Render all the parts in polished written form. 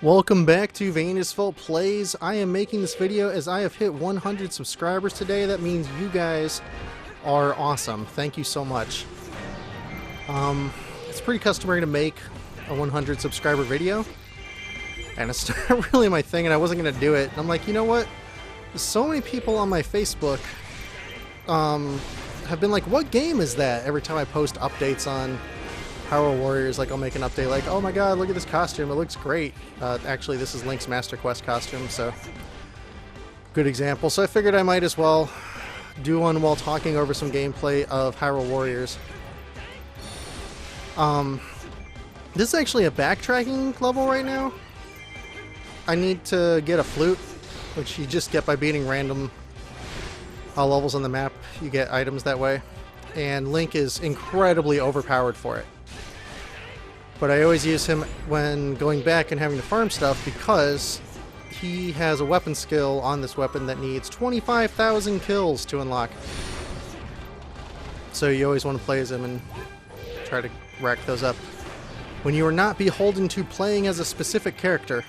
Welcome back to Vanisful Plays. I am making this video as I have hit 100 subscribers today. That means you guys are awesome. Thank you so much. It's pretty customary to make a 100 subscriber video, and it's not really my thing, and I wasn't going to do it. And I'm like, you know what? So many people on my Facebook have been like, what game is that? Every time I post updates on Hyrule Warriors, like I'll make an update like, oh my god, look at this costume, it looks great. Actually, this is Link's Master Quest costume, so good example. So I figured I might as well do one while talking over some gameplay of Hyrule Warriors. This is actually a backtracking level right now. I need to get a flute, which you just get by beating random levels on the map. You get items that way, and Link is incredibly overpowered for it. But I always use him when going back and having to farm stuff because he has a weapon skill on this weapon that needs 25,000 kills to unlock. So you always want to play as him and try to rack those up when you are not beholden to playing as a specific character.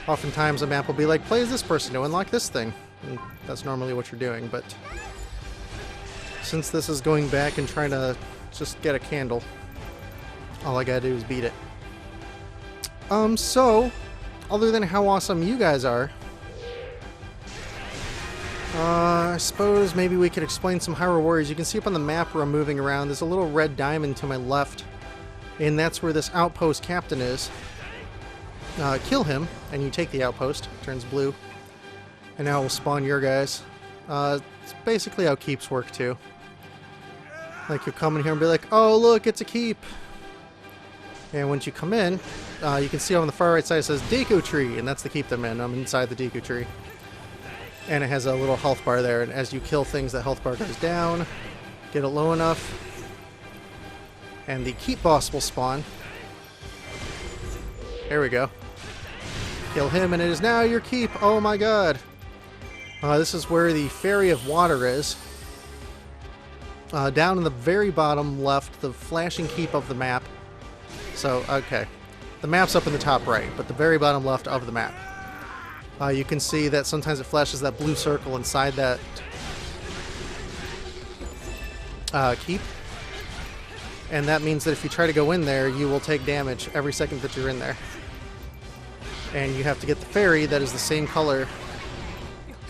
Oftentimes a map will be like, play as this person to unlock this thing. And that's normally what you're doing, but since this is going back and trying to just get a candle, all I gotta do is beat it. So, other than how awesome you guys are, I suppose maybe we could explain some Hyrule Warriors. You can see up on the map where I'm moving around, there's a little red diamond to my left, and that's where this outpost captain is. Kill him, and you take the outpost, it turns blue, and now it will spawn your guys. It's basically how keeps work too. Like, you'll come in here and be like, oh look, it's a keep! And once you come in, you can see on the far right side it says Deku Tree, and that's the keep them in. I'm inside the Deku Tree. And it has a little health bar there, and as you kill things, the health bar goes down. Get it low enough, and the keep boss will spawn. There we go. Kill him, and it is now your keep! Oh my god! This is where the Fairy of Water is. Down in the very bottom left, the flashing keep of the map. So, okay. The map's up in the top right, but the very bottom left of the map. You can see that sometimes it flashes that blue circle inside that keep. And that means that if you try to go in there, you will take damage every second that you're in there. And you have to get the fairy that is the same color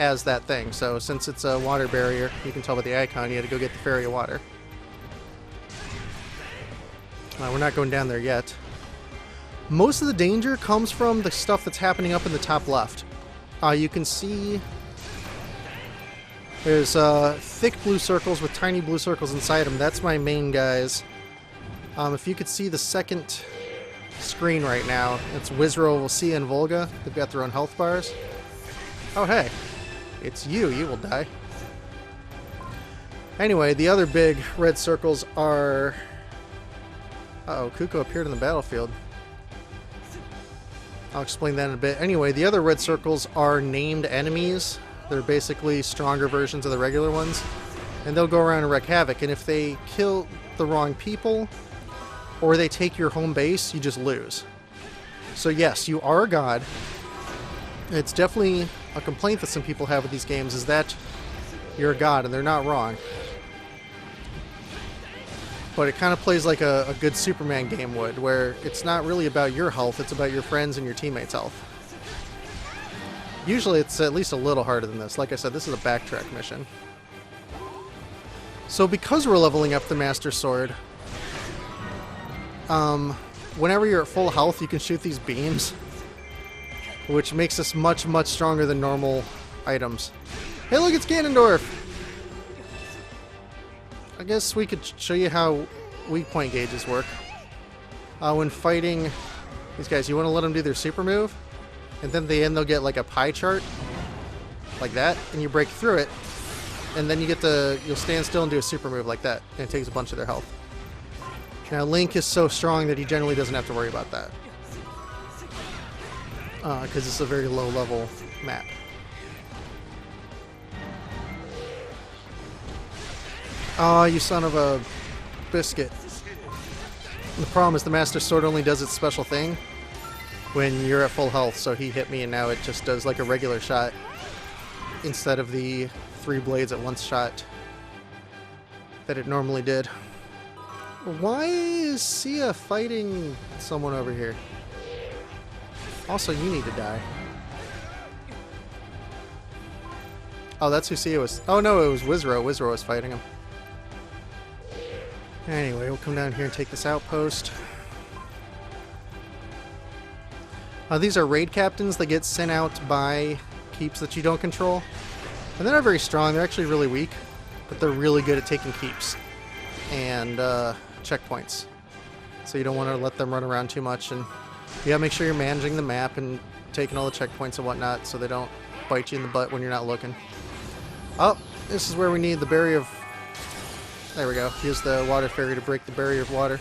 as that thing. So since it's a water barrier, you can tell by the icon, you had to go get the fairy of water. We're not going down there yet. Most of the danger comes from the stuff that's happening up in the top left. You can see there's thick blue circles with tiny blue circles inside them. That's my main guys. If you could see the second screen right now, it's Wizro, Cia, and Volga. They've got their own health bars. Oh hey, it's you. You will die. Anyway, the other big red circles are... Uh-oh, Kuko appeared in the battlefield. I'll explain that in a bit. Anyway, the other red circles are named enemies. They're basically stronger versions of the regular ones. And they'll go around and wreak havoc. And if they kill the wrong people, or they take your home base, you just lose. So yes, you are a god. It's definitely a complaint that some people have with these games, is that you're a god, and they're not wrong. But it kind of plays like a good Superman game would, where it's not really about your health, it's about your friends and your teammates' health. Usually it's at least a little harder than this. Like I said, this is a backtrack mission. So because we're leveling up the Master Sword, whenever you're at full health, you can shoot these beams, which makes us much, much stronger than normal items. Hey look, it's Ganondorf! I guess we could show you how weak point gauges work. When fighting these guys, you want to let them do their super move, and then at the end they'll get like a pie chart, like that, and you break through it, and then you'll stand still and do a super move like that, and it takes a bunch of their health. Now Link is so strong that he generally doesn't have to worry about that, because it's a very low level map. Aw, you son of a biscuit. The problem is the Master Sword only does its special thing, when you're at full health, so he hit me and now it just does like a regular shot instead of the 3 blades at once shot that it normally did. Why is Sia fighting someone over here? Also, you need to die. Oh, that's who Sia was. Oh no, it was Wizro. Wizro was fighting him. Anyway, we'll come down here and take this outpost. These are raid captains that get sent out by keeps that you don't control. And they're not very strong. They're actually really weak. But they're really good at taking keeps and checkpoints. So you don't want to let them run around too much. And you gotta make sure you're managing the map and taking all the checkpoints and whatnot so they don't bite you in the butt when you're not looking. Oh, this is where we need the barrier of... There we go. Use the water fairy to break the barrier of water.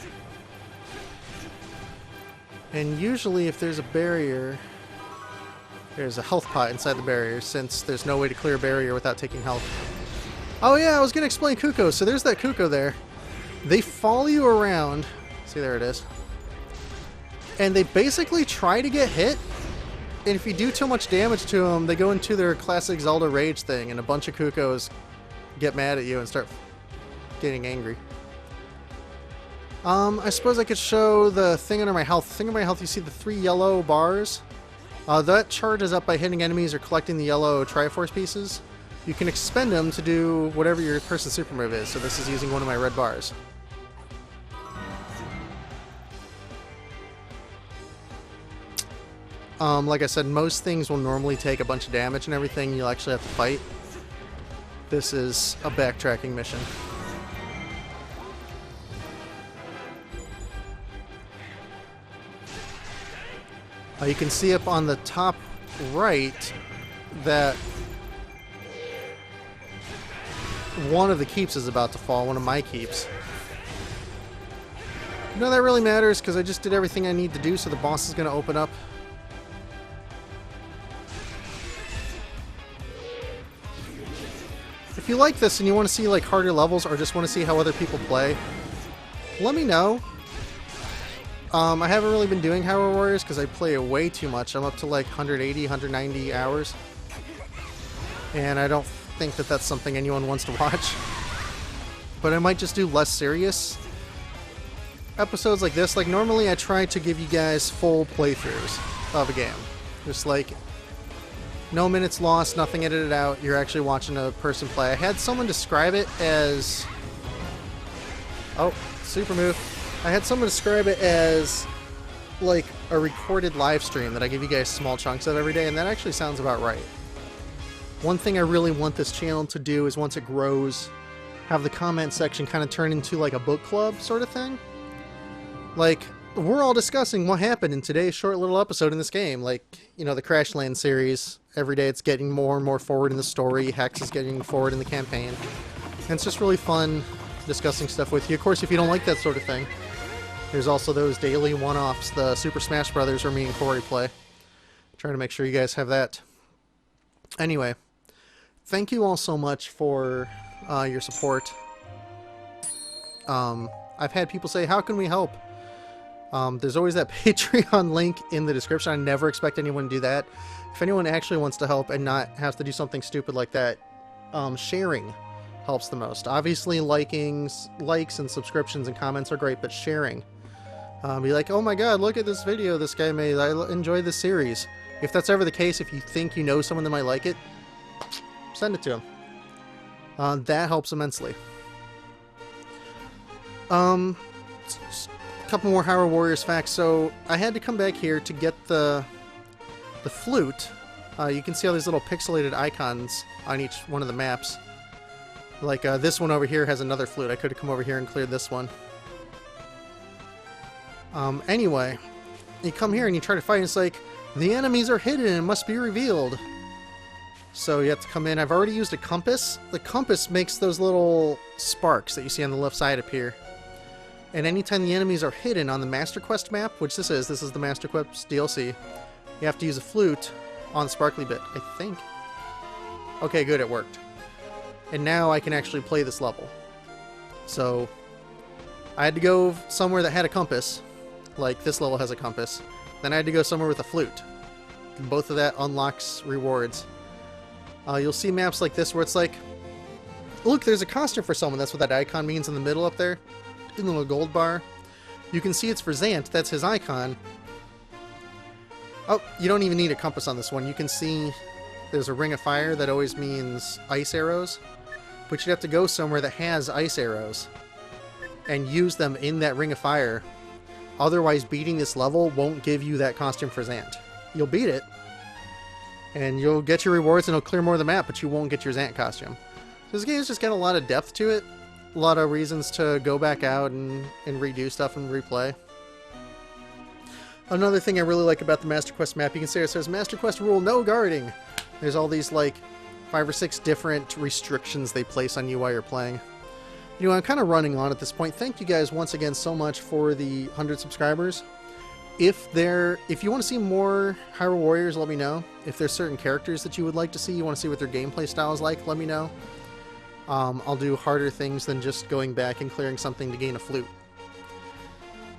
And usually if there's a barrier, there's a health pot inside the barrier, since there's no way to clear a barrier without taking health. Oh yeah, I was going to explain Kuko. So there's that Kuko there. They follow you around. See, there it is. And they basically try to get hit. And if you do too much damage to them, they go into their classic Zelda rage thing, and a bunch of Kukos get mad at you and start getting angry. I suppose I could show the thing under my health. The thing under my health, you see the 3 yellow bars? That charges up by hitting enemies or collecting the yellow Triforce pieces. You can expend them to do whatever your person's super move is, so this is using one of my red bars. Like I said, most things will normally take a bunch of damage and everything. You'll actually have to fight. This is a backtracking mission. You can see up on the top right that one of the keeps is about to fall, one of my keeps. No, that really matters because I just did everything I need to do, so the boss is going to open up. If you like this and you want to see like harder levels or just want to see how other people play, let me know. I haven't really been doing Hyrule Warriors because I play it way too much. I'm up to like 180, 190 hours. And I don't think that that's something anyone wants to watch. But I might just do less serious episodes like this. Like normally I try to give you guys full playthroughs of a game. Just like no minutes lost, nothing edited out. You're actually watching a person play. I had someone describe it as... Oh, super move. I had someone describe it as like a recorded live stream that I give you guys small chunks of every day, and that actually sounds about right. One thing I really want this channel to do is once it grows, have the comment section kind of turn into like a book club sort of thing. Like, we're all discussing what happened in today's short little episode in this game. Like, you know, the Crashland series. Every day it's getting more and more forward in the story. Hex is getting forward in the campaign. And it's just really fun discussing stuff with you. Of course, if you don't like that sort of thing, there's also those daily one-offs, the Super Smash Brothers where me and Corey play. Trying to make sure you guys have that. Anyway, thank you all so much for your support. I've had people say, how can we help? There's always that Patreon link in the description. I never expect anyone to do that. If anyone actually wants to help and not have to do something stupid like that, sharing helps the most. Obviously, likes and subscriptions and comments are great, but sharing. Be like, oh my god, look at this video this guy made. I enjoy this series. If that's ever the case, if you think you know someone that might like it, send it to them. That helps immensely. A couple more Hyrule Warriors facts. So I had to come back here to get the flute. You can see all these little pixelated icons on each one of the maps. Like this one over here has another flute. I could have come over here and cleared this one. Anyway, you come here and you try to fight, and it's like, the enemies are hidden and must be revealed. So you have to come in. I've already used a compass. The compass makes those little sparks that you see on the left side appear. And anytime the enemies are hidden on the Master Quest map, which this is the Master Quest DLC, you have to use a flute on the sparkly bit, I think. Okay, good, it worked. And now I can actually play this level. So I had to go somewhere that had a compass, like this level has a compass. Then I had to go somewhere with a flute. Both of that unlocks rewards. You'll see maps like this where it's like, look, there's a costume for someone. That's what that icon means in the middle up there. In the little gold bar. You can see it's for Zant. That's his icon. Oh, you don't even need a compass on this one. You can see there's a ring of fire. That always means ice arrows. But you'd have to go somewhere that has ice arrows and use them in that ring of fire. Otherwise, beating this level won't give you that costume for Zant. You'll beat it, and you'll get your rewards, and it'll clear more of the map, but you won't get your Zant costume. So this game's just got a lot of depth to it. A lot of reasons to go back out and redo stuff and replay. Another thing I really like about the Master Quest map, you can see it says Master Quest rule no guarding. There's all these like 5 or 6 different restrictions they place on you while you're playing. You know, I'm kind of running on at this point. Thank you guys once again so much for the 100 subscribers. If you want to see more Hyrule Warriors, let me know. If there's certain characters that you would like to see, you want to see what their gameplay style is like, let me know. I'll do harder things than just going back and clearing something to gain a flute.